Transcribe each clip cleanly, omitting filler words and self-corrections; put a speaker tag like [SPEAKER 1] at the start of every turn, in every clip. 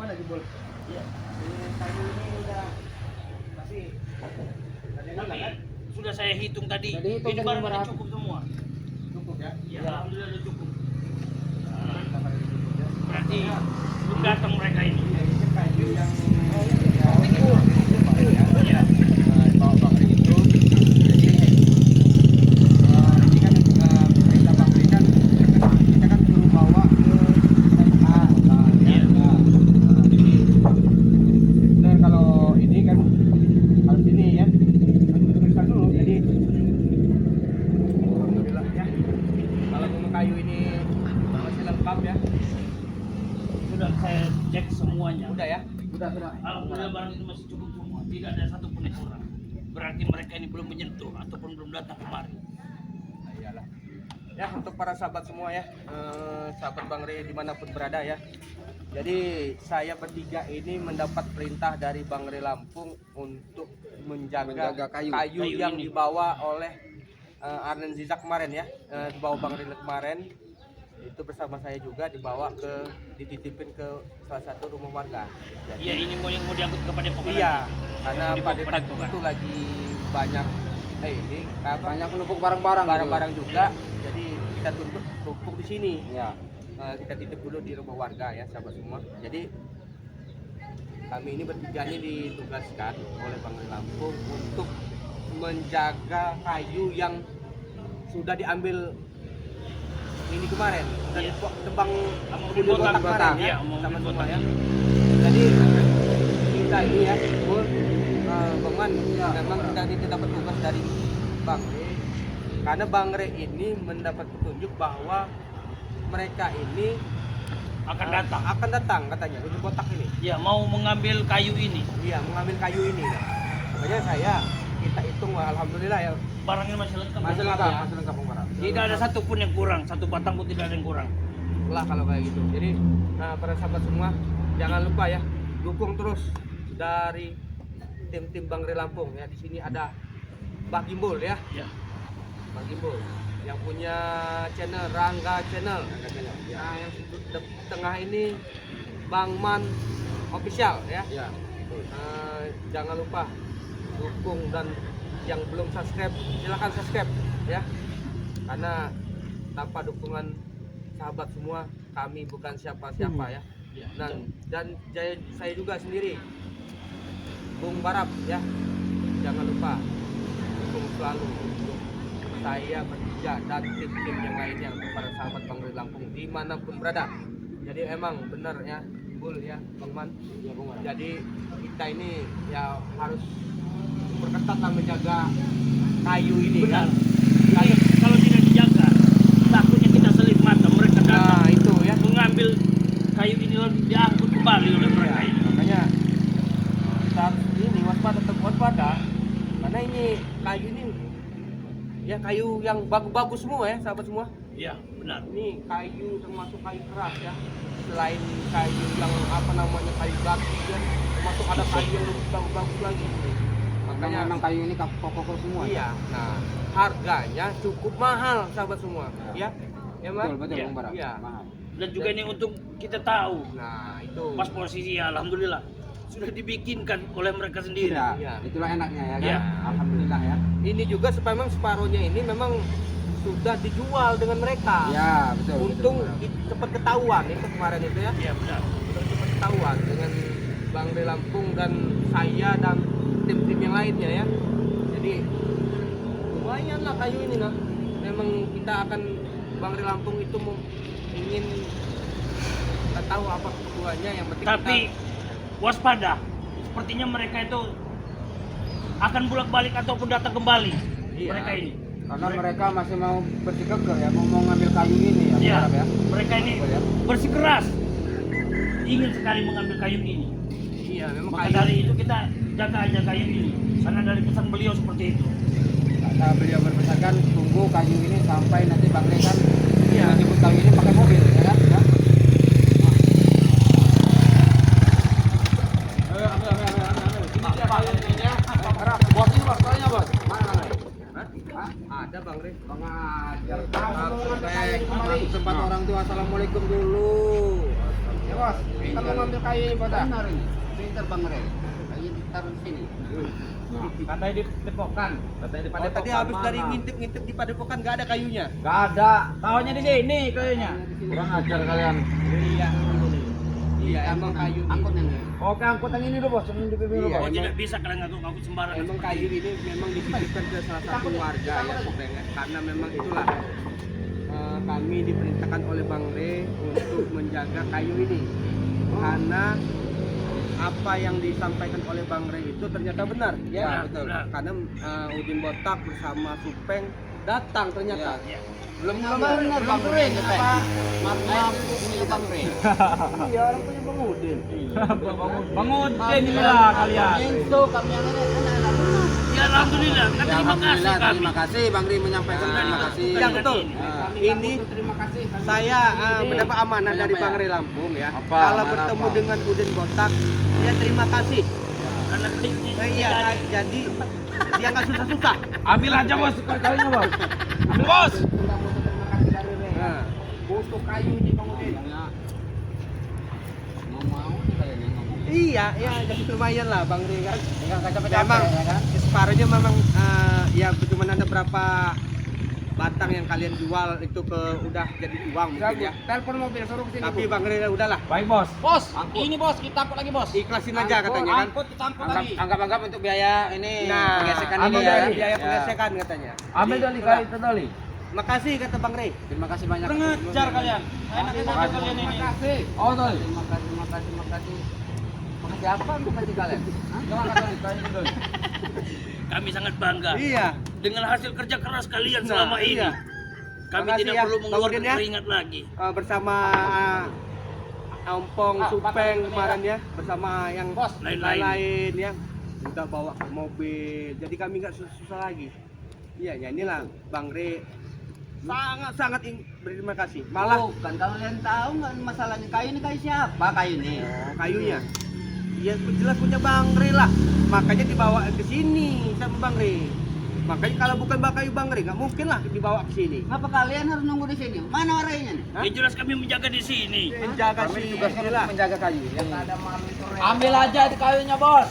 [SPEAKER 1] Mana jebol?
[SPEAKER 2] Iya.
[SPEAKER 1] Kayu ini udah masih ada
[SPEAKER 2] Tapi
[SPEAKER 1] kan?
[SPEAKER 2] sudah saya hitung tadi.
[SPEAKER 3] Jadi hitung
[SPEAKER 2] Ini
[SPEAKER 3] tadi
[SPEAKER 2] barang
[SPEAKER 3] berapa?
[SPEAKER 2] cukup semua.
[SPEAKER 1] Cukup ya?
[SPEAKER 2] Ya,
[SPEAKER 3] Ya.
[SPEAKER 2] alhamdulillah udah cukup.
[SPEAKER 1] Kapan ini cukup ya?
[SPEAKER 2] Berarti belum datang mereka ini.
[SPEAKER 1] Iya, ini kayu yang
[SPEAKER 2] Iya.
[SPEAKER 1] bawa Bangre itu. Jadi ini kan perintah Bangre kan kita kan suruh bawa ke SMA.
[SPEAKER 2] Iya.
[SPEAKER 1] Jadi benar kalau ini kan harus ini ya. Harus diperiksa dulu. Jadi alhamdulillah ya. Kalau memang kayu ini masih lengkap ya.
[SPEAKER 2] Sudah saya cek semuanya.
[SPEAKER 1] Udah ya.
[SPEAKER 3] Sudah.
[SPEAKER 2] Alhamdulillah barang itu masih cukup semua. Tidak ada satupun yang kurang. Berarti mereka ini belum menyentuh ataupun belum datang kemari.
[SPEAKER 1] Nah, iyalah. Ya untuk para sahabat semua ya, sahabat Bangre dimanapun berada ya. Jadi saya bertiga ini mendapat perintah dari Bangre Lampung untuk menjaga kayu yang
[SPEAKER 2] ini.
[SPEAKER 1] dibawa oleh Arnen Zizak kemarin ya, dibawa Bangre kemarin. Itu bersama saya juga dibawa dititipin ke salah satu rumah warga. Jadi,
[SPEAKER 2] Iya, ini mau yang mau diangkut kepada pokoknya.
[SPEAKER 1] iya, karena
[SPEAKER 2] Di
[SPEAKER 1] Pak
[SPEAKER 2] Padepokan.
[SPEAKER 1] Depan itu lagi banyak ini apa?
[SPEAKER 3] Banyak menumpuk barang-barang.
[SPEAKER 1] Barang-barang juga. Jadi kita tumpuk di sini.
[SPEAKER 3] Ya.
[SPEAKER 1] Kita titip dulu di rumah warga ya sahabat semua. Jadi kami ini bertiga ini ditugaskan oleh Bangre Lampung untuk menjaga kayu yang sudah diambil ini kemarin, sudah
[SPEAKER 2] Iya.
[SPEAKER 1] tebang
[SPEAKER 2] Mobil
[SPEAKER 1] mobil
[SPEAKER 2] botak,
[SPEAKER 1] botak kemarin ya,
[SPEAKER 2] iya, mobil
[SPEAKER 1] sama semua
[SPEAKER 2] botak.
[SPEAKER 1] ya. Jadi kita ini ya, Bang Man, memang kita ini dapat tugas dari Bangre, karena Bangre ini mendapat petunjuk bahwa mereka ini
[SPEAKER 2] Akan datang.
[SPEAKER 1] akan datang katanya mobil botak ini.
[SPEAKER 2] Ya, mau mengambil kayu ini.
[SPEAKER 1] Iya, mengambil kayu ini. Makanya kita hitung, alhamdulillah ya,
[SPEAKER 2] Barangnya masih lengkap.
[SPEAKER 1] masih
[SPEAKER 2] ya?
[SPEAKER 1] lengkap Bang Bara.
[SPEAKER 2] Tidak ada satupun yang kurang. Satu batang pun tidak ada yang kurang.
[SPEAKER 1] Lah kalau kayak gitu. Jadi para sahabat semua jangan lupa ya dukung terus dari tim-tim Bangre Lampung ya. Di sini ada Mbak Gimbul ya,
[SPEAKER 2] Ya.
[SPEAKER 1] Mbak Gimbul yang punya channel Rangga Channel. Nah, yang tengah ini Bang Man Official ya.
[SPEAKER 3] Ya.
[SPEAKER 1] Jangan lupa dukung, dan yang belum subscribe silakan subscribe ya. Karena tanpa dukungan sahabat semua kami bukan siapa-siapa ya.
[SPEAKER 2] Ya.
[SPEAKER 1] Dan saya juga sendiri Bung Barap ya, jangan lupa dukung selalu untuk saya bertiga dan tim-tim yang lainnya untuk para sahabat Bangre Lampung dimanapun berada. Jadi emang benar ya, Bul ya, Bang Man.
[SPEAKER 3] Ya, Bung Bara.
[SPEAKER 1] Jadi kita ini ya harus berketat lah menjaga kayu ini
[SPEAKER 2] Benar.
[SPEAKER 1] kan.
[SPEAKER 2] Ini kalau tidak dijaga, takutnya kita selip mata. Mereka datang
[SPEAKER 1] Nah itu ya.
[SPEAKER 2] mengambil kayu ini lalu diangkut kembali oleh mereka
[SPEAKER 1] Ya,
[SPEAKER 2] ini.
[SPEAKER 1] makanya kita harus ini waspada, tetap waspada, karena ini kayu ini ya kayu yang bagus-bagus semua ya sahabat semua.
[SPEAKER 2] Ya, benar.
[SPEAKER 1] Ini kayu termasuk kayu keras ya, selain kayu yang apa namanya kayu batu ya, termasuk ada kayu yang lebih bagus-bagus lagi.
[SPEAKER 3] Makanya
[SPEAKER 1] Makanya
[SPEAKER 3] memang kayu ini pokok-pokok semua.
[SPEAKER 1] iya, nah harganya cukup mahal sahabat semua ya, ya Mas?
[SPEAKER 3] Betul,
[SPEAKER 2] Iya.
[SPEAKER 3] Bung Bara.
[SPEAKER 1] Iya.
[SPEAKER 3] Mahal.
[SPEAKER 2] Dan juga ini untuk kita tahu
[SPEAKER 1] Nah itu
[SPEAKER 2] pas posisi ya, alhamdulillah sudah dibikinkan oleh mereka sendiri.
[SPEAKER 3] Iya.
[SPEAKER 1] Iya.
[SPEAKER 3] Itulah enaknya ya kan.
[SPEAKER 2] Iya.
[SPEAKER 3] Alhamdulillah ya.
[SPEAKER 1] ini juga supaya memang separuhnya ini memang sudah dijual dengan mereka.
[SPEAKER 3] Ya, betul.
[SPEAKER 1] Untung
[SPEAKER 3] betul,
[SPEAKER 1] cepat ketahuan itu kemarin itu ya,
[SPEAKER 2] Ya, benar.
[SPEAKER 1] cepat ketahuan dengan Bangre Lampung dan saya dan tim-tim yang lainnya ya. Jadi lumayan lah kayu ini nah. Memang kita akan Bangre Lampung itu ingin kita tahu apa kebutuhannya, yang penting
[SPEAKER 2] Tapi waspada. Sepertinya mereka itu akan bolak-balik ataupun datang kembali.
[SPEAKER 1] Iya.
[SPEAKER 2] Mereka ini.
[SPEAKER 3] Karena mereka masih mau bersikeker ya, mau ngambil kayu ini ya, Bung
[SPEAKER 2] Ya,
[SPEAKER 3] Bara ya.
[SPEAKER 2] mereka ini
[SPEAKER 3] Betul ya.
[SPEAKER 2] bersikeras ingin sekali mengambil kayu ini.
[SPEAKER 1] iya memang
[SPEAKER 2] Maka
[SPEAKER 1] kayu
[SPEAKER 2] dari itu kita jaga aja kayu ini. Karena dari pesan beliau seperti itu.
[SPEAKER 3] Kata beliau berpesankan tunggu kayu ini sampai nanti Bangre kan
[SPEAKER 1] Iya.
[SPEAKER 3] jemput kayu ini pakai mobil ya kan. Ya. Bos ini bos, kayaknya bos. Mana Bangre? Hah?
[SPEAKER 1] ada Bangre.
[SPEAKER 3] Pengajar.
[SPEAKER 1] Langsung
[SPEAKER 3] Langsung
[SPEAKER 1] baik.
[SPEAKER 3] tempat orang tua. Assalamualaikum dulu. Ya bos. Kita kamu ngambil kayu ini botak. Benar ini. Pintar Bang Re. Kayu ditaruh di sini.
[SPEAKER 4] Katanya dipokan. Katanya
[SPEAKER 1] Oh, tadi habis dari ngintip-ngintip di padepokan nggak ada kayunya.
[SPEAKER 4] Gak ada. Tahunya di sini kayunya. Kurang ajar kalian.
[SPEAKER 1] Iya. Iya, emang kayu ini.
[SPEAKER 3] Angkut ini.
[SPEAKER 4] Oke, angkut yang ini dulu bos. Yang di pimpin dulu
[SPEAKER 1] Iya.
[SPEAKER 4] bos.
[SPEAKER 2] Oh tidak bisa kalian ngaku-ngaku sembarangan.
[SPEAKER 1] Emang kayu ini memang dititipkan ke salah satu warga ya, karena memang itulah kami diperintahkan oleh Bang Re untuk menjaga kayu ini. Karena apa yang disampaikan oleh Bang Re itu ternyata benar, ya
[SPEAKER 2] Benar, benar.
[SPEAKER 1] Karena Udin Botak bersama Supeng datang ternyata.
[SPEAKER 2] Ya.
[SPEAKER 3] Belum benar Bang Re. Maaf punya Bang Re.
[SPEAKER 1] Iya, orang punya Bang Udin.
[SPEAKER 4] Bang Udin inilah kalian.
[SPEAKER 3] Itu kami yang anak-anak.
[SPEAKER 2] Ya alhamdulillah. Kan
[SPEAKER 3] Ya,
[SPEAKER 2] terima kasih
[SPEAKER 3] alhamdulillah,
[SPEAKER 2] kami.
[SPEAKER 3] terima kasih Bang Ri menyampaikan terima kasih.
[SPEAKER 1] Ya betul. Ini
[SPEAKER 3] Terima kasih.
[SPEAKER 1] saya mendapat amanah dari Bang Re Lampung ya.
[SPEAKER 3] Apa?
[SPEAKER 1] Kalau
[SPEAKER 3] Amanah
[SPEAKER 1] bertemu
[SPEAKER 3] apa?
[SPEAKER 1] dengan Udin Botak, dia terima kasih.
[SPEAKER 2] Karena ini
[SPEAKER 1] Iya, jadi dia nggak susah-susah.
[SPEAKER 4] Ambil aja bos kayunya bos. Ambil bos.
[SPEAKER 3] Terima kasih dari Re.
[SPEAKER 1] Nah,
[SPEAKER 3] Butuh kayu ini Bang Udin. Mau kalian yang ngomong.
[SPEAKER 1] iya, ya jadi lumayan lah Bang Re kan.
[SPEAKER 3] Enggak capek-capek
[SPEAKER 1] Memang
[SPEAKER 3] ya kan?
[SPEAKER 1] separuhnya memang ya cuma ada berapa batang yang kalian jual itu ke udah jadi uang mungkin ya.
[SPEAKER 3] Telepon mobil suruh ke sini.
[SPEAKER 1] Tapi Bang Re udahlah,
[SPEAKER 4] Baik bos.
[SPEAKER 2] Bos, ini bos kita angkut lagi bos.
[SPEAKER 1] ikhlasin aja katanya kan.
[SPEAKER 2] Angkut kita angkut lagi.
[SPEAKER 3] Anggap untuk biaya ini
[SPEAKER 1] Nah,
[SPEAKER 3] penggesekan
[SPEAKER 4] ambil
[SPEAKER 3] ini ya.
[SPEAKER 4] dari
[SPEAKER 1] biaya
[SPEAKER 3] Ya.
[SPEAKER 1] penggesekan katanya.
[SPEAKER 4] Ambil
[SPEAKER 1] Jadi,
[SPEAKER 4] dali
[SPEAKER 1] udah.
[SPEAKER 4] kali itu dali.
[SPEAKER 1] Makasih kata Bang Re.
[SPEAKER 3] Terima kasih banyak.
[SPEAKER 2] Kurang ajar kalian. Enak aja kalian ini.
[SPEAKER 3] Terima kasih.
[SPEAKER 4] Oh dali.
[SPEAKER 3] Terima kasih. Makasih apa? Makasih kalian.
[SPEAKER 4] Coba kata kayunya dali.
[SPEAKER 2] Kami sangat bangga
[SPEAKER 1] Iya.
[SPEAKER 2] dengan hasil kerja keras kalian
[SPEAKER 1] Nah,
[SPEAKER 2] selama
[SPEAKER 1] iya.
[SPEAKER 2] ini. Kami
[SPEAKER 1] Makasih
[SPEAKER 2] tidak
[SPEAKER 1] ya,
[SPEAKER 2] perlu
[SPEAKER 1] Bang
[SPEAKER 2] mengeluarkan
[SPEAKER 1] Udin ya.
[SPEAKER 2] keringat lagi.
[SPEAKER 1] Bersama Ompong, Supeng kemarin ya, bersama yang lain-lain ya, udah bawa ke mobil, jadi kami nggak susah-susah lagi. Iya, ya inilah Bang Re sangat berterima kasih. Malah
[SPEAKER 3] kan kalian tahu nggak masalahnya kayu ini kayu siapa kayu ini?
[SPEAKER 1] kayunya, ya jelas punya Bang Re lah, makanya dibawa ke sini sama Bang Re. Makanya kalau bukan kayu Bang Re, nggak mungkin lah dibawa ke sini.
[SPEAKER 3] Kenapa kalian harus nunggu di sini? Mana orangnya nih?
[SPEAKER 1] Hah?
[SPEAKER 2] Ya jelas kami menjaga di sini.
[SPEAKER 1] Menjaga si inilah.
[SPEAKER 3] menjaga kayu. Yang ada malam itu.
[SPEAKER 4] Ambil aja di kayunya bos.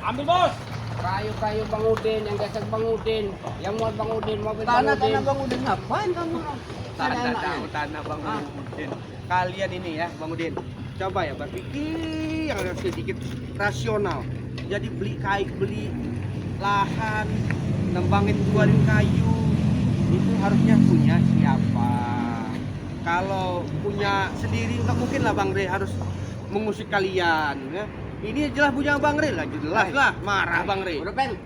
[SPEAKER 4] Ambil bos.
[SPEAKER 3] Kayu-kayu Bang Udin, yang gesek Bang Udin, yang muat Bang Udin, mobil Bang Udin. Tanah Bang Udin ngapain kamu?
[SPEAKER 1] Tanah Bang Udin. Kalian ini ya Bang Udin, coba ya berpikir yang sedikit rasional. Jadi beli lahan, nembangin jualin kayu, itu harusnya punya siapa? Kalau punya sendiri nggak mungkin lah Bang Re harus mengusik kalian ya. Ini jelas punya Bang Re lah, jelas lah marah Bang Re.
[SPEAKER 3] Udah pen.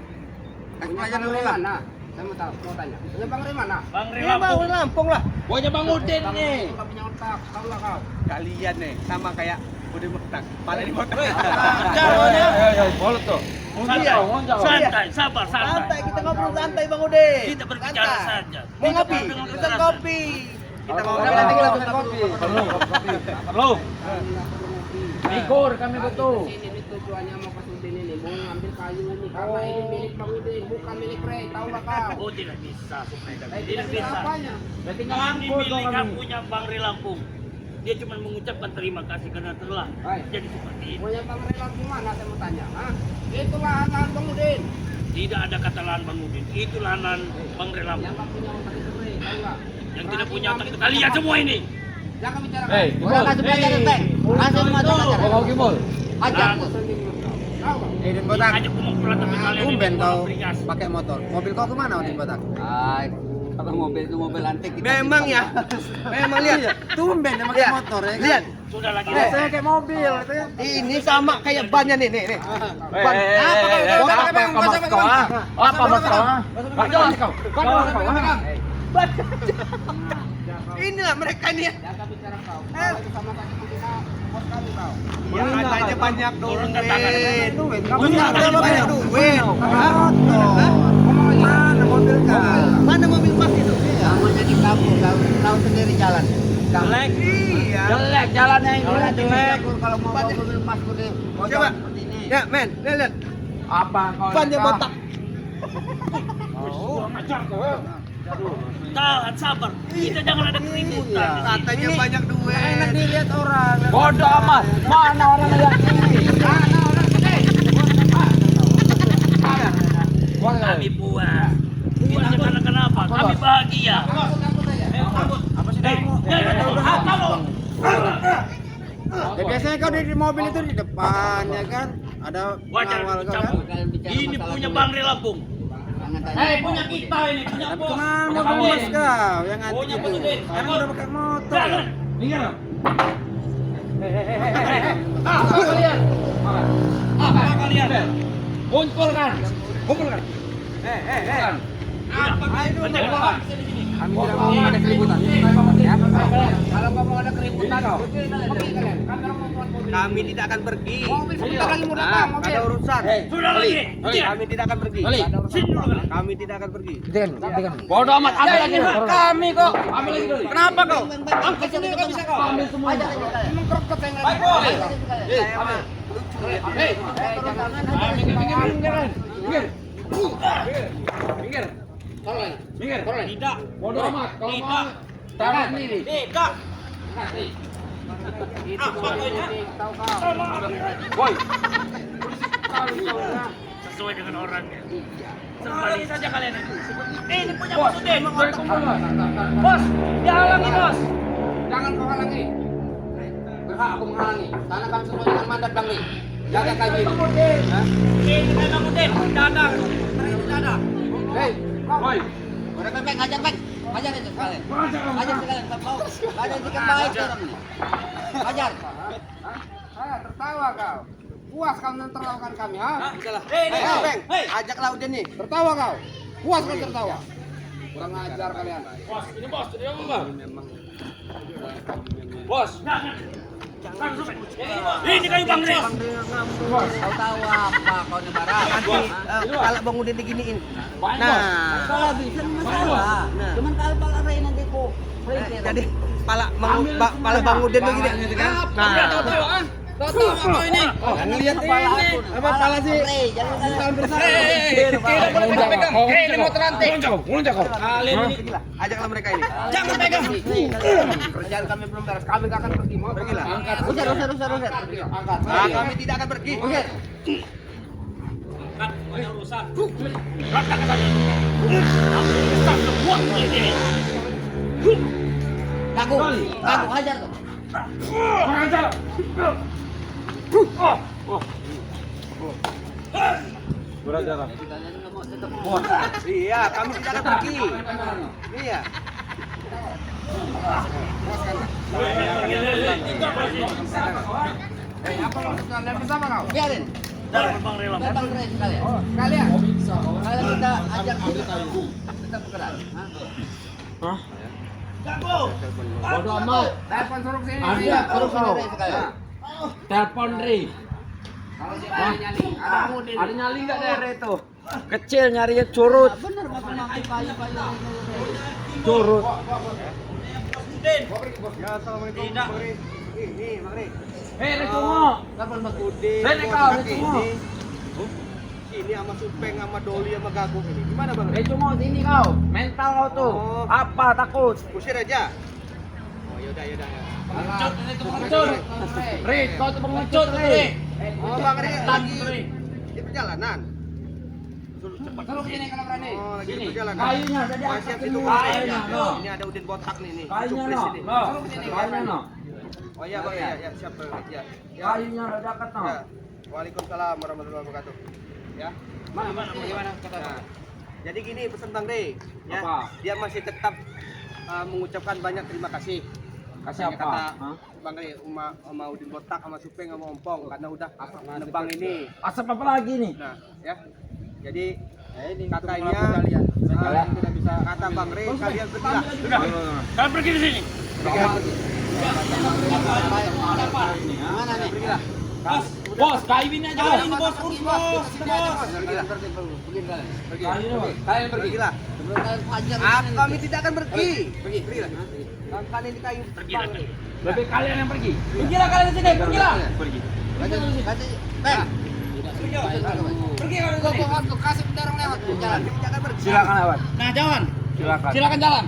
[SPEAKER 3] Kasih pelajaran dulu mana? Saya mau tanya. Punya Bang Re mana?
[SPEAKER 2] Bang Re
[SPEAKER 1] Ya Bang
[SPEAKER 2] Lampung.
[SPEAKER 1] Re Lampung lah.
[SPEAKER 2] Pokoknya Bang Udin nih.
[SPEAKER 3] Kau punya otak, tahu lah kau.
[SPEAKER 1] Kalian nih sama kayak Udin Botak, pala di botak.
[SPEAKER 4] Bolot tuh.
[SPEAKER 2] Santai, sabar,
[SPEAKER 1] Santai,
[SPEAKER 2] santai.
[SPEAKER 1] kita ngobrol santai Bang Udin.
[SPEAKER 2] Kita berbicara
[SPEAKER 1] Santai.
[SPEAKER 2] saja.
[SPEAKER 1] Mau ngopi?
[SPEAKER 2] Dengan
[SPEAKER 1] Pesan
[SPEAKER 2] kekerasan.
[SPEAKER 1] kopi. Kita ngobrol
[SPEAKER 3] Nanti kita
[SPEAKER 1] santai.
[SPEAKER 3] pesan kopi.
[SPEAKER 4] Perlu. Likur kami betul.
[SPEAKER 3] Ini tujuannya mau ke Udin ini, mau ngambil kayu ini karena ini milik Bang Udin, bukan milik Re. Tahu lah kau.
[SPEAKER 2] Oh tidak bisa, Supaya.
[SPEAKER 3] Saya
[SPEAKER 2] Tidak bisa.
[SPEAKER 3] apanya?
[SPEAKER 4] Berarti
[SPEAKER 2] Ini
[SPEAKER 4] ngangkut dong
[SPEAKER 2] milik
[SPEAKER 4] kami.
[SPEAKER 2] punya Bang Re Lampung. Dia cuma mengucapkan terima kasih karena telah
[SPEAKER 3] Baik.
[SPEAKER 2] jadi seperti ini.
[SPEAKER 3] Punya Bang Re langsung mana saya mau tanya? Hah? Itu lahan Bang Udin.
[SPEAKER 2] Tidak ada kata lahan Bang Udin. Itu lahan Bang Re
[SPEAKER 3] Yang
[SPEAKER 2] Lampung.
[SPEAKER 3] nggak punya otak itu Re, tahu nggak?
[SPEAKER 2] Yang tidak punya otak itu kalian semua ini.
[SPEAKER 3] Jangan bicara.
[SPEAKER 4] Hei,
[SPEAKER 3] Udah kasih pelajaran, Teng. Kasih semua pelajaran.
[SPEAKER 4] Kau gimol.
[SPEAKER 3] Ajar.
[SPEAKER 2] Nah.
[SPEAKER 3] Tahu nggak?
[SPEAKER 5] Udin Botak,
[SPEAKER 2] Aja pun pulang tapi kalian ini
[SPEAKER 5] tumben kau
[SPEAKER 2] beri gas.
[SPEAKER 5] pakai motor. Mobil kau kemana Udin Botak?
[SPEAKER 3] Kalau mobil itu mobil antik. kita
[SPEAKER 1] Memang ya. Memang lihat.
[SPEAKER 5] Tumben dia pakai
[SPEAKER 1] Lihat.
[SPEAKER 5] motor ya kan?
[SPEAKER 1] Lihat.
[SPEAKER 2] Sudah lagi.
[SPEAKER 5] Biasanya kayak mobil itu ya.
[SPEAKER 1] Ini sama kayak bannya nih. Ban.
[SPEAKER 4] Apa mas kau? Apa mas kau? Jelas kau.
[SPEAKER 1] Ban. Inilah mereka ini ya.
[SPEAKER 3] Jangan bicara kau. Kalau itu sama saja kita bos kami kau.
[SPEAKER 1] Ya katanya banyak
[SPEAKER 2] Turunkan tangan.
[SPEAKER 1] duit.
[SPEAKER 5] Kamu
[SPEAKER 1] Banyak
[SPEAKER 5] jangan
[SPEAKER 1] banyak duit. Hah?
[SPEAKER 5] Mana mobil kau?
[SPEAKER 1] Mana mobil mas itu?
[SPEAKER 3] Namanya di kampung, tahu sendiri jalan.
[SPEAKER 4] Jelek.
[SPEAKER 1] Iya.
[SPEAKER 4] Jelek jalannya ini jelek.
[SPEAKER 3] Kalau mau bawa mobil emas kudu
[SPEAKER 1] Coba.
[SPEAKER 3] seperti ini.
[SPEAKER 1] Ya men, lihat.
[SPEAKER 4] Apa kau?
[SPEAKER 1] Bannya botak.
[SPEAKER 4] Oh.
[SPEAKER 2] Tahan, sabar. Kita jangan ada keributan.
[SPEAKER 5] Katanya banyak duit.
[SPEAKER 3] Enak dilihat orang.
[SPEAKER 4] Bodoh amat. Mana orang yang ini?
[SPEAKER 2] Kami puas. Puasnya karena kenapa? Kami bahagia.
[SPEAKER 3] Apa sih? Ya, biasanya kau di mobil itu di depan ya kan? Ada
[SPEAKER 2] Wajar
[SPEAKER 3] pengawal kau kan?
[SPEAKER 2] dicampur. Ini punya Bangre Lampung. Punya kita ini, punya
[SPEAKER 3] Tapi
[SPEAKER 2] bos.
[SPEAKER 3] kemana bos kau yang anti
[SPEAKER 2] Punya
[SPEAKER 3] itu?
[SPEAKER 2] petugas.
[SPEAKER 3] Sekarang udah pakai motor.
[SPEAKER 2] Jangan.
[SPEAKER 4] Minggir.
[SPEAKER 2] Apa kalian? Apa kalian?
[SPEAKER 4] Kumpulkan. Kumpulkan.
[SPEAKER 2] Apa kalian?
[SPEAKER 3] Kami tidak mau ada keributan. Ya, kalau nggak mau ada keributan, pergi kalian.
[SPEAKER 1] Kami tidak akan pergi.
[SPEAKER 3] Mobil sebentar lagi mau datang, mobil.
[SPEAKER 1] Ada urusan.
[SPEAKER 2] Sudah lagi.
[SPEAKER 1] Kami tidak akan pergi.
[SPEAKER 2] Sini dulu kan.
[SPEAKER 1] Kami tidak akan pergi.
[SPEAKER 4] Bodoh amat. Ambil lagi.
[SPEAKER 3] Kami kok.
[SPEAKER 4] Ambil lagi.
[SPEAKER 3] Kenapa kau?
[SPEAKER 2] Angkat sini kau bisa kau.
[SPEAKER 4] Ambil semua.
[SPEAKER 3] Emang krokot yang
[SPEAKER 2] Baik, bos.
[SPEAKER 4] Minggir.
[SPEAKER 2] Tidak.
[SPEAKER 4] Bodoh amat. Kalau
[SPEAKER 2] Tidak.
[SPEAKER 4] mau taruh sendiri.
[SPEAKER 2] Tidak. Apa kau ini?
[SPEAKER 4] Woi.
[SPEAKER 2] Sesuai dengan orangnya. Kembali saja kalian itu. Ini punya bos Udin. Bos, dia halangi bos.
[SPEAKER 3] Jangan kau halangi. Berhak aku menghalangi. Karena kami semua dengan mandat Bang Li. Jaga kayak gini.
[SPEAKER 2] Ini memang Udin. Dadah. Dadah.
[SPEAKER 3] Hei,
[SPEAKER 4] Woi.
[SPEAKER 3] udah pepek, hajar pek. Hajar itu sekalian. Hajar sekalian, tak mau. Hajar sikap baik orang ini. Hajar. Tertawa kau. Puas kau menertawakan kami, ha?
[SPEAKER 2] Hei,
[SPEAKER 1] Ajaklah Udin nih.
[SPEAKER 3] Tertawa kau. Puas kau tertawa. Kurang ajar kalian.
[SPEAKER 2] bos, ini bos, ini apa? Bos, jangan. Ini kayu Bang Res.
[SPEAKER 3] Kau tahu apa kau ni barang?
[SPEAKER 1] Nanti kalau Bang Udin diginiin. Nah,
[SPEAKER 3] Kalau bisa masalah. Cuman kalau Bang Ray nanti ku
[SPEAKER 1] jadi pala Bang Udin begini. Nah,
[SPEAKER 3] tahu apa ini? Ngelihat kepala aku. Apa kepala sih? Jangan bersama. Tidak boleh pegang. Ini mau terlantik.
[SPEAKER 4] Muncul kau.
[SPEAKER 2] Kalian ini
[SPEAKER 1] ajaklah mereka ini.
[SPEAKER 3] Jangan pegang. Kerjaan kami belum beres. Kami gak akan pergi. Mau pergilah. Angkat. Usir. Angkat.
[SPEAKER 1] Kami tidak akan pergi.
[SPEAKER 3] Usir.
[SPEAKER 2] kan banyak urusan. Ratakan saja. Kita semua ini.
[SPEAKER 3] Kagu hajar tuh.
[SPEAKER 4] Berdarah.
[SPEAKER 1] Iya, kami tidak akan pergi. Iya.
[SPEAKER 3] Apa maksud kalian bersama kau? Biarin.
[SPEAKER 2] Jangan Bang Rela.
[SPEAKER 3] Datang kalian sekalian. Kalian. Kalian kita ajak kita bergerak.
[SPEAKER 4] Hah?
[SPEAKER 2] Jago.
[SPEAKER 4] Bodoh amat.
[SPEAKER 3] Telepon suruh sini.
[SPEAKER 4] Ada,
[SPEAKER 3] suruh
[SPEAKER 4] suruh.
[SPEAKER 3] sini sekalian.
[SPEAKER 4] Telepon Ri.
[SPEAKER 3] Kalau siapa yang nyali, ada mudin.
[SPEAKER 4] Ada nyali enggak daerah itu? Kecil nyarinya curut.
[SPEAKER 3] Bener makan kayu-kayu.
[SPEAKER 4] Curut.
[SPEAKER 2] Din.
[SPEAKER 1] Ya, assalamualaikum.
[SPEAKER 2] Tidak.
[SPEAKER 1] Bang Ri. Ini, Bang Ri.
[SPEAKER 4] Ri tunggu.
[SPEAKER 3] Telepon Mas
[SPEAKER 1] Udin.
[SPEAKER 4] Rene
[SPEAKER 1] bos
[SPEAKER 4] kau,
[SPEAKER 1] kaki
[SPEAKER 4] tunggu.
[SPEAKER 1] ini sama Supeng, sama Doli, sama Gaguk ini. Gimana Bang Ri?
[SPEAKER 4] Tunggu sini kau. Mental kau tuh.
[SPEAKER 1] Oh.
[SPEAKER 4] Apa takut?
[SPEAKER 1] Usir aja. Oh, yaudah. Ya.
[SPEAKER 2] Pengecut ini tuh pengecut.
[SPEAKER 4] Ri, kau tuh pengecut Ri.
[SPEAKER 1] Oh, Bang Ri lagi
[SPEAKER 2] Ri.
[SPEAKER 1] di perjalanan.
[SPEAKER 3] Suruh sini kalau berani.
[SPEAKER 1] Oh, lagi di
[SPEAKER 3] Sini.
[SPEAKER 1] perjalanan.
[SPEAKER 4] Kayunya tadi
[SPEAKER 1] Oh,
[SPEAKER 4] angkat
[SPEAKER 1] siap
[SPEAKER 4] ini.
[SPEAKER 1] situ.
[SPEAKER 4] Kayunya no.
[SPEAKER 1] Ini ada Udin botak nih.
[SPEAKER 4] Kayunya
[SPEAKER 1] Suplis
[SPEAKER 4] no.
[SPEAKER 1] ini.
[SPEAKER 4] No.
[SPEAKER 3] sini.
[SPEAKER 4] Kayunya no.
[SPEAKER 1] Oh iya Bang, ya, siap Bang. Ya.
[SPEAKER 4] Kayunya udah dekat no.
[SPEAKER 1] Ya. Waalaikumsalam warahmatullahi wabarakatuh. Ya.
[SPEAKER 3] Gimana kata
[SPEAKER 1] Nah, jadi gini pesan Bang Rey, ya.
[SPEAKER 4] Apa?
[SPEAKER 1] Dia masih tetap mengucapkan banyak terima kasih.
[SPEAKER 4] Kasih
[SPEAKER 1] Katanya
[SPEAKER 4] apa?
[SPEAKER 1] Kata
[SPEAKER 4] Hah?
[SPEAKER 1] Bang Rey, sama Udin Botak, sama Supeng, sama Ompong karena udah nebang ini.
[SPEAKER 4] Asap apa lagi nih?
[SPEAKER 1] Nah, ya. Jadi
[SPEAKER 3] ini
[SPEAKER 1] katanya
[SPEAKER 3] kalian.
[SPEAKER 1] kalian tidak bisa kata Bang Rey, kalian pergilah.
[SPEAKER 2] Sudah. Kalian pergi dari sini.
[SPEAKER 3] Mana nih?
[SPEAKER 1] Pergilah.
[SPEAKER 4] Bos, kayu ini aja.
[SPEAKER 2] Ini bos, urus bos.
[SPEAKER 1] Pergilah. Pergi. Kalian pergilah.
[SPEAKER 3] Sebelum kalian hajar.
[SPEAKER 1] Kami tidak akan pergi. Pergilah. Kalian di kayu.
[SPEAKER 2] Pergi.
[SPEAKER 4] Lebih kalian yang pergi. Pergilah kalian sini, pergilah.
[SPEAKER 1] Pergi.
[SPEAKER 3] Bang. Pergi kalau kau kasih dorong lewat jalan.
[SPEAKER 1] Kami tidak akan pergi.
[SPEAKER 4] Silakan lewat.
[SPEAKER 2] Nah, jangan.
[SPEAKER 4] Silakan.
[SPEAKER 3] Silakan jalan.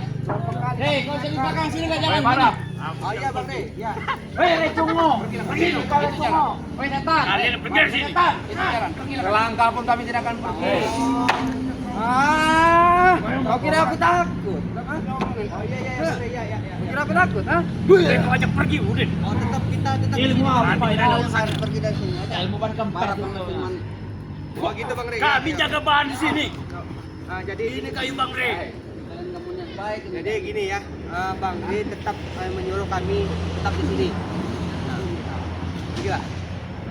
[SPEAKER 3] Hei, kau di belakang sini nggak jalan.
[SPEAKER 4] Barap.
[SPEAKER 1] Oh iya Bang Rey, ya.
[SPEAKER 3] Hei, Cungo. Pergi lu, kalian Cungo. Hei, datang.
[SPEAKER 2] Kalian pergi dari sini.
[SPEAKER 3] Datang. Itu jalan. Pergi.
[SPEAKER 4] Selangkah pun kami tidak akan pergi.
[SPEAKER 5] Kau kira aku takut?
[SPEAKER 1] Oh iya Bang Rey, ya.
[SPEAKER 5] Kira aku takut, ah?
[SPEAKER 2] Kau ajak pergi, Udin.
[SPEAKER 1] Oh tetap kita
[SPEAKER 2] Ilmu apa ini?
[SPEAKER 3] Harus pergi dari sini.
[SPEAKER 2] Ilmu ban kembar.
[SPEAKER 1] Oh gitu Bang Rey.
[SPEAKER 2] Kami jaga bahan di sini.
[SPEAKER 1] Nah, jadi
[SPEAKER 2] Ini kayu Bang Rey.
[SPEAKER 3] Kalian nggak punya baik.
[SPEAKER 1] Jadi gini ya, Bang Rey tetap menyuruh kami tetap di sini. Gila.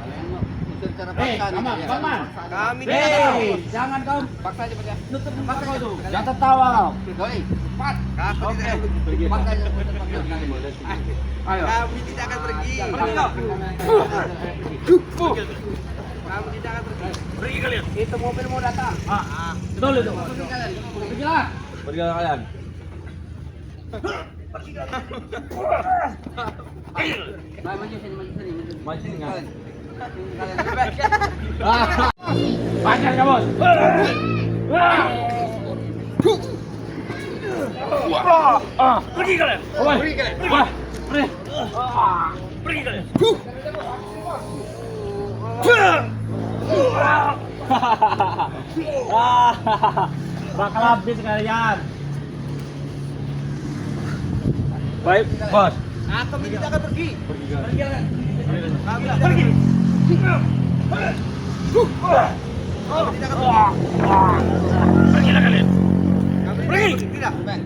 [SPEAKER 3] Kalian mau usir cara paksa nih.
[SPEAKER 2] Paman.
[SPEAKER 1] Kami
[SPEAKER 3] Hei, jangan kau paksa aja pakai. Nutup muka kau tuh.
[SPEAKER 4] Jangan tertawa kau.
[SPEAKER 3] Doi, cepat.
[SPEAKER 1] Oke.
[SPEAKER 3] Paksa aja paksa.
[SPEAKER 4] Ayo.
[SPEAKER 1] Kami tidak akan pergi.
[SPEAKER 2] Pergi kau.
[SPEAKER 1] Kami tidak akan pergi.
[SPEAKER 2] Pergi kalian.
[SPEAKER 1] Itu mobil mau datang.
[SPEAKER 2] Betul itu.
[SPEAKER 3] Pergilah.
[SPEAKER 4] Pergilah kalian.
[SPEAKER 3] Maju sini, maju sini, maju.
[SPEAKER 4] Maju sini kan.
[SPEAKER 2] Panjang ya bos. Pergi kalian.
[SPEAKER 4] Pergi kalian.
[SPEAKER 2] Pergi kalian.
[SPEAKER 4] Bakal habis kalian. Baik, bos.
[SPEAKER 1] Kami tidak akan pergi.
[SPEAKER 4] Pergi kalian.
[SPEAKER 1] Kami tidak pergi. Kami tidak akan pergi.
[SPEAKER 2] Pergilah kalian.
[SPEAKER 1] Kami
[SPEAKER 2] Pergi.
[SPEAKER 1] tidak.
[SPEAKER 3] Ben,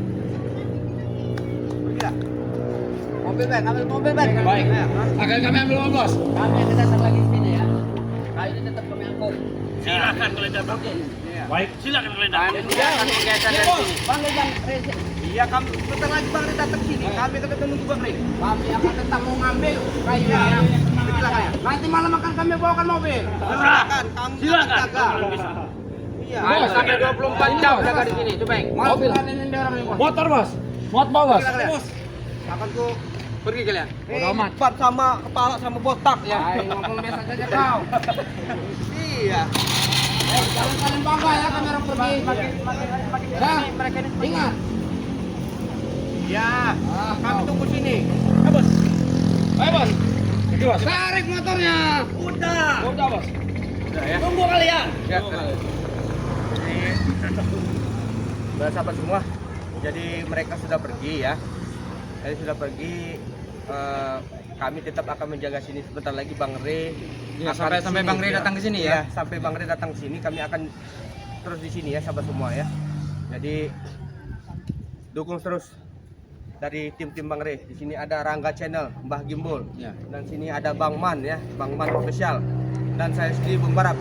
[SPEAKER 1] Pergilah.
[SPEAKER 3] mobil Ben, ambil mobil Ben.
[SPEAKER 4] Baik. Akan kami ambil uang, bos.
[SPEAKER 3] Kami akan datang lagi ke sini ya. Kayu ini tetap kami angkut.
[SPEAKER 2] Silakan kalian datang. Baik, silakan kalian datang.
[SPEAKER 3] Panggil Bang Reza.
[SPEAKER 1] Iya, kami bentar lagi Bang Rey datang sini. Kami akan menunggu Bang Rey.
[SPEAKER 3] Kami akan tetap mau ngambil kayu ya.
[SPEAKER 1] Pergilah kalian.
[SPEAKER 3] Nanti malam akan kami bawakan mobil.
[SPEAKER 1] Silakan, kami
[SPEAKER 2] Silakan.
[SPEAKER 1] jaga. Iya.
[SPEAKER 4] Ayo, sampai 24 jam jaga di sini, coba.
[SPEAKER 3] Mobil ini orang ini bos.
[SPEAKER 4] Motor, bos. Muat bawa, bos.
[SPEAKER 1] Pergilah kalian. Akan ku
[SPEAKER 4] Pergi kalian.
[SPEAKER 1] empat sama kepala sama botak ya.
[SPEAKER 3] Ayo ngomong biasa saja kau.
[SPEAKER 1] Iya.
[SPEAKER 3] Jangan kalian bangga ya kami orang pergi. Ya, mereka ini ingat.
[SPEAKER 1] Ya. Kami tunggu sini.
[SPEAKER 4] Ayo, bos. Pergi, bos.
[SPEAKER 3] Tarik motornya.
[SPEAKER 2] Udah.
[SPEAKER 4] Udah, bos.
[SPEAKER 2] Tunggu kalian.
[SPEAKER 1] Ya. Jadi, sahabat semua. Jadi mereka sudah pergi ya. Jadi sudah pergi. Kami tetap akan menjaga sini sebentar lagi Bang Rey.
[SPEAKER 5] Ya,
[SPEAKER 1] akan
[SPEAKER 5] sampai
[SPEAKER 1] di
[SPEAKER 5] Bang
[SPEAKER 1] sini,
[SPEAKER 5] Rey datang ke sini ya.
[SPEAKER 1] Sampai Bang Rey datang ke sini, kami akan terus di sini ya, sahabat semua ya. Jadi dukung terus dari tim-tim Bang Rey. Di sini ada Rangga Channel, Mbah Gimbul.
[SPEAKER 5] Ya.
[SPEAKER 1] Dan sini ada Bang Man ya, Bang Man Official. Dan saya sendiri Bung Barap.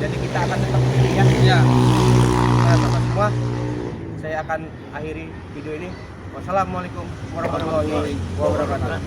[SPEAKER 1] Jadi kita akan tetap di sini ya.
[SPEAKER 5] Ya.
[SPEAKER 1] Nah, sahabat semua, saya akan akhiri video ini. Wassalamualaikum warahmatullahi wabarakatuh.